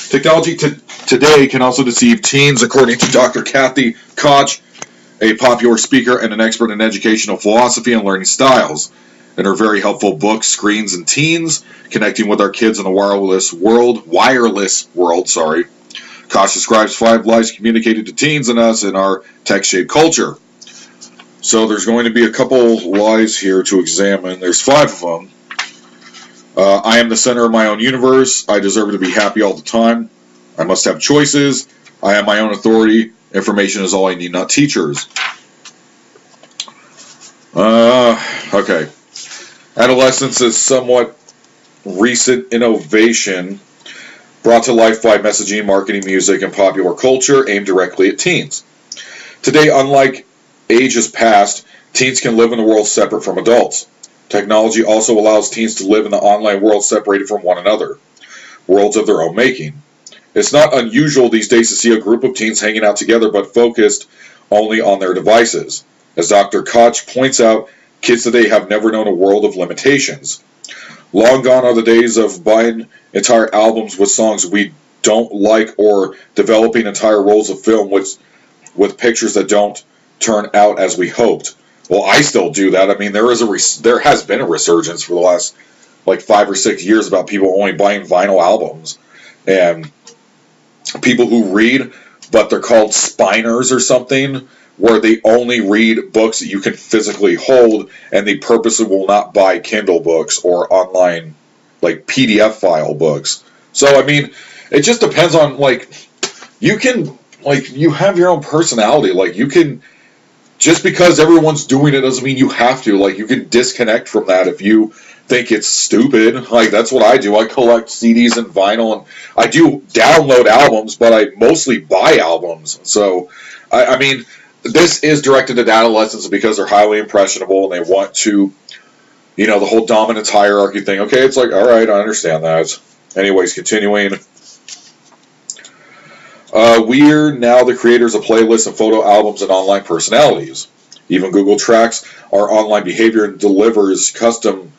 Technology today can also deceive teens, according to Dr. Kathy Koch, a popular speaker and an expert in educational philosophy and learning styles. In her very helpful book, Screens and Teens, Connecting with Our Kids in the Wireless World, Koch describes 5 lies communicated to teens and us in our tech-shaped culture. So there's going to be a couple lies here to examine. There's 5 of them. I am the center of my own universe. I deserve to be happy all the time. I must have choices. I am my own authority. Information is all I need, not teachers. Okay. Adolescence is somewhat recent innovation brought to life by messaging, marketing, music, and popular culture aimed directly at teens. Today, unlike ages past, teens can live in a world separate from adults. Technology also allows teens to live in the online world separated from one another, worlds of their own making. It's not unusual these days to see a group of teens hanging out together but focused only on their devices. As Dr. Koch points out, kids today have never known a world of limitations. Long gone are the days of buying entire albums with songs we don't like, or developing entire rolls of film with pictures that don't turn out as we hoped. Well, I still do that. I mean, there has been a resurgence for the last 5 or 6 years about people only buying vinyl albums, and people who read, but they're called spiners or something, where they only read books that you can physically hold, and they purposely will not buy Kindle books or online PDF file books. So I mean, it just depends on you can you have your own personality. You can, just because everyone's doing it doesn't mean you have to. You can disconnect from that if you think it's stupid. That's what I do. I collect CDs and vinyl, and I do download albums, but I mostly buy albums. So I mean, this is directed at adolescents because they're highly impressionable and they want to, the whole dominance hierarchy thing. Okay, it's all right, I understand that. Anyways, continuing. We're now the creators of playlists and photo albums and online personalities. Even Google tracks our online behavior and delivers custom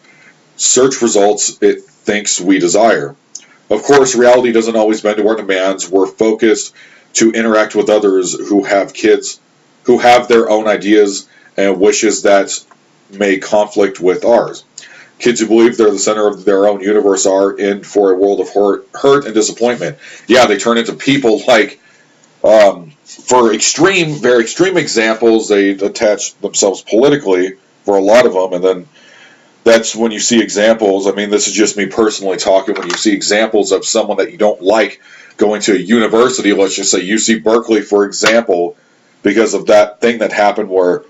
search results it thinks we desire. Of course, reality doesn't always bend to our demands. We're focused to interact with others who have kids, who have their own ideas and wishes that may conflict with ours. Kids who believe they're the center of their own universe are in for a world of hurt and disappointment. Yeah, they turn into people for very extreme examples, they attach themselves politically for a lot of them, and then that's when you see examples. I mean, this is just me personally talking. When you see examples of someone that you don't like going to a university, let's just say UC Berkeley, for example, because of that thing that happened where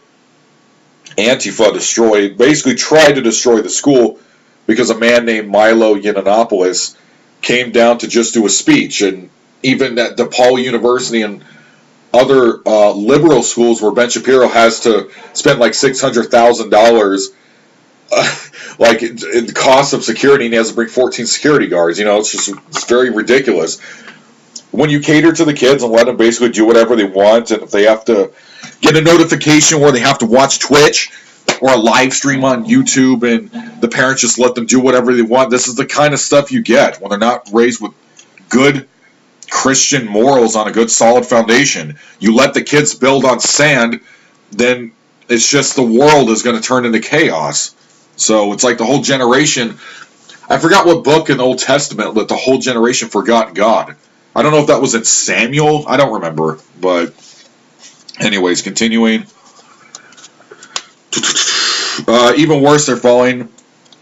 Antifa basically tried to destroy the school because a man named Milo Yiannopoulos came down to just do a speech. And even at DePaul University and other liberal schools where Ben Shapiro has to spend like $600,000 like in the cost of security, and he has to bring 14 security guards. It's very ridiculous. When you cater to the kids and let them basically do whatever they want, and if they have to get a notification where they have to watch Twitch or a live stream on YouTube, and the parents just let them do whatever they want, this is the kind of stuff you get when they're not raised with good Christian morals on a good solid foundation. You let the kids build on sand, then it's just the world is going to turn into chaos. So it's like the whole generation. I forgot what book in the Old Testament that the whole generation forgot God. I don't know if that was in Samuel. I don't remember. But anyways, continuing. Even worse, they're falling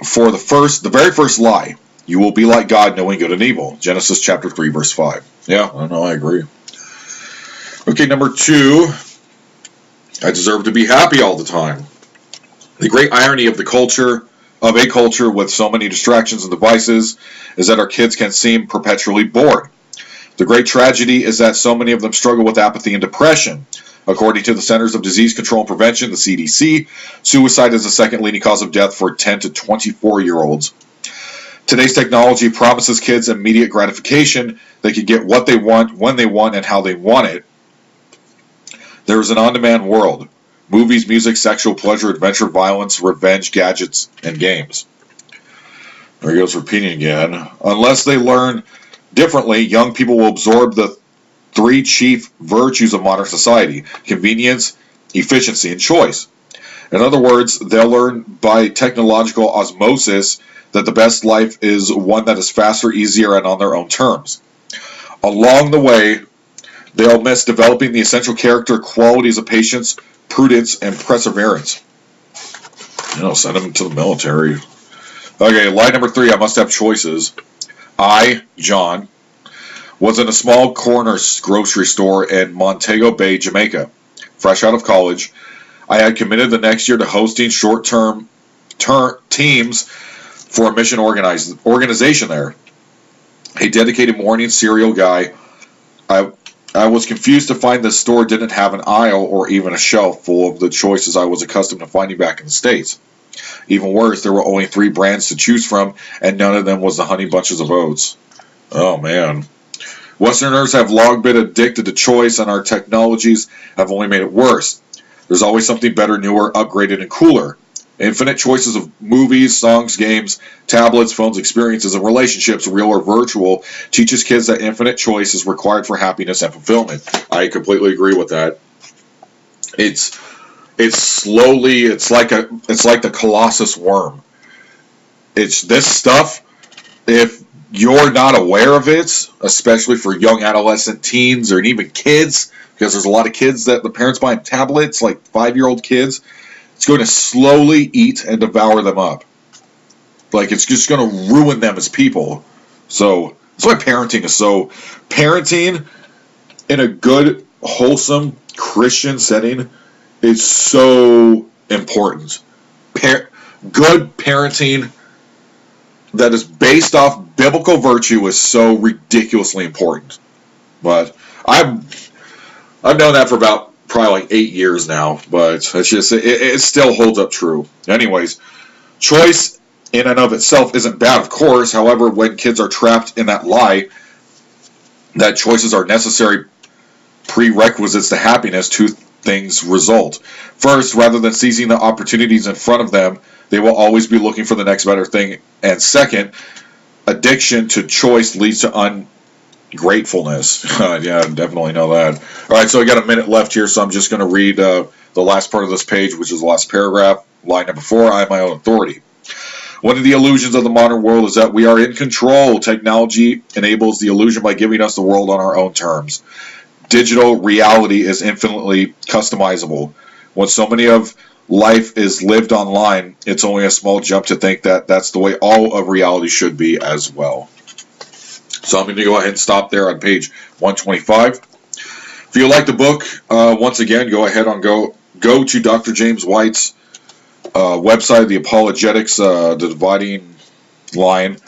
for the very first lie. You will be like God, knowing good and evil. Genesis chapter 3, verse 5. Yeah, I know, I agree. Okay, number 2. I deserve to be happy all the time. The great irony of a culture with so many distractions and devices is that our kids can seem perpetually bored. The great tragedy is that so many of them struggle with apathy and depression. According to the Centers of Disease Control and Prevention, the CDC, suicide is the second leading cause of death for 10 to 24-year-olds. Today's technology promises kids immediate gratification. They can get what they want, when they want, and how they want it. There is an on-demand world. Movies, music, sexual pleasure, adventure, violence, revenge, gadgets, and games. There he goes repeating again. Unless they learn differently, young people will absorb the 3 chief virtues of modern society: convenience, efficiency, and choice. In other words, they'll learn by technological osmosis that the best life is one that is faster, easier, and on their own terms. Along the way, they'll miss developing the essential character qualities of patience, prudence, and perseverance. Send them to the military. Okay, lie number 3, I must have choices. I, John, was in a small corner grocery store in Montego Bay, Jamaica. Fresh out of college, I had committed the next year to hosting short-term teams for a mission organization there. A dedicated morning cereal guy, I was confused to find the store didn't have an aisle or even a shelf full of the choices I was accustomed to finding back in the States. Even worse, there were only 3 brands to choose from, and none of them was the Honey Bunches of Oats. Oh, man. Westerners have long been addicted to choice, and our technologies have only made it worse. There's always something better, newer, upgraded, and cooler. Infinite choices of movies, songs, games, tablets, phones, experiences, and relationships, real or virtual, teaches kids that infinite choice is required for happiness and fulfillment. I completely agree with that. It's like the Colossus worm. It's this stuff, if you're not aware of it, especially for young adolescent teens or even kids, because there's a lot of kids that the parents buy tablets, like 5-year-old kids, it's going to slowly eat and devour them up. Like, it's just going to ruin them as people. So, that's why parenting is so... Parenting in a good, wholesome, Christian setting is so important. Good parenting that is based off biblical virtue is so ridiculously important. But I've known that for about probably like 8 years now, but it's just it still holds up true. Anyways, choice in and of itself isn't bad, of course. However, when kids are trapped in that lie that choices are necessary prerequisites to happiness, 2 things result. First, rather than seizing the opportunities in front of them, they will always be looking for the next better thing. And second, addiction to choice leads to ungratefulness. Yeah, I definitely know that. All right, so I got a minute left here, so I'm just going to read the last part of this page, which is the last paragraph. Line number 4, I have my own authority. One of the illusions of the modern world is that we are in control. Technology enables the illusion by giving us the world on our own terms. Digital reality is infinitely customizable. When so many of life is lived online, it's only a small jump to think that that's the way all of reality should be as well. So I'm going to go ahead and stop there on page 125. If you like the book, once again, go ahead and go to Dr. James White's website, The Apologetics, The Dividing Line,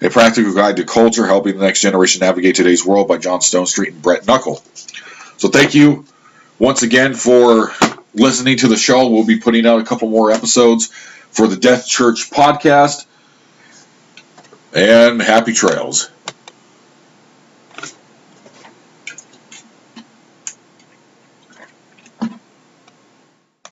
A Practical Guide to Culture, Helping the Next Generation Navigate Today's World by John Stonestreet and Brett Knuckle. So thank you once again for listening to the show. We'll be putting out a couple more episodes for the Death Church podcast. And happy trails.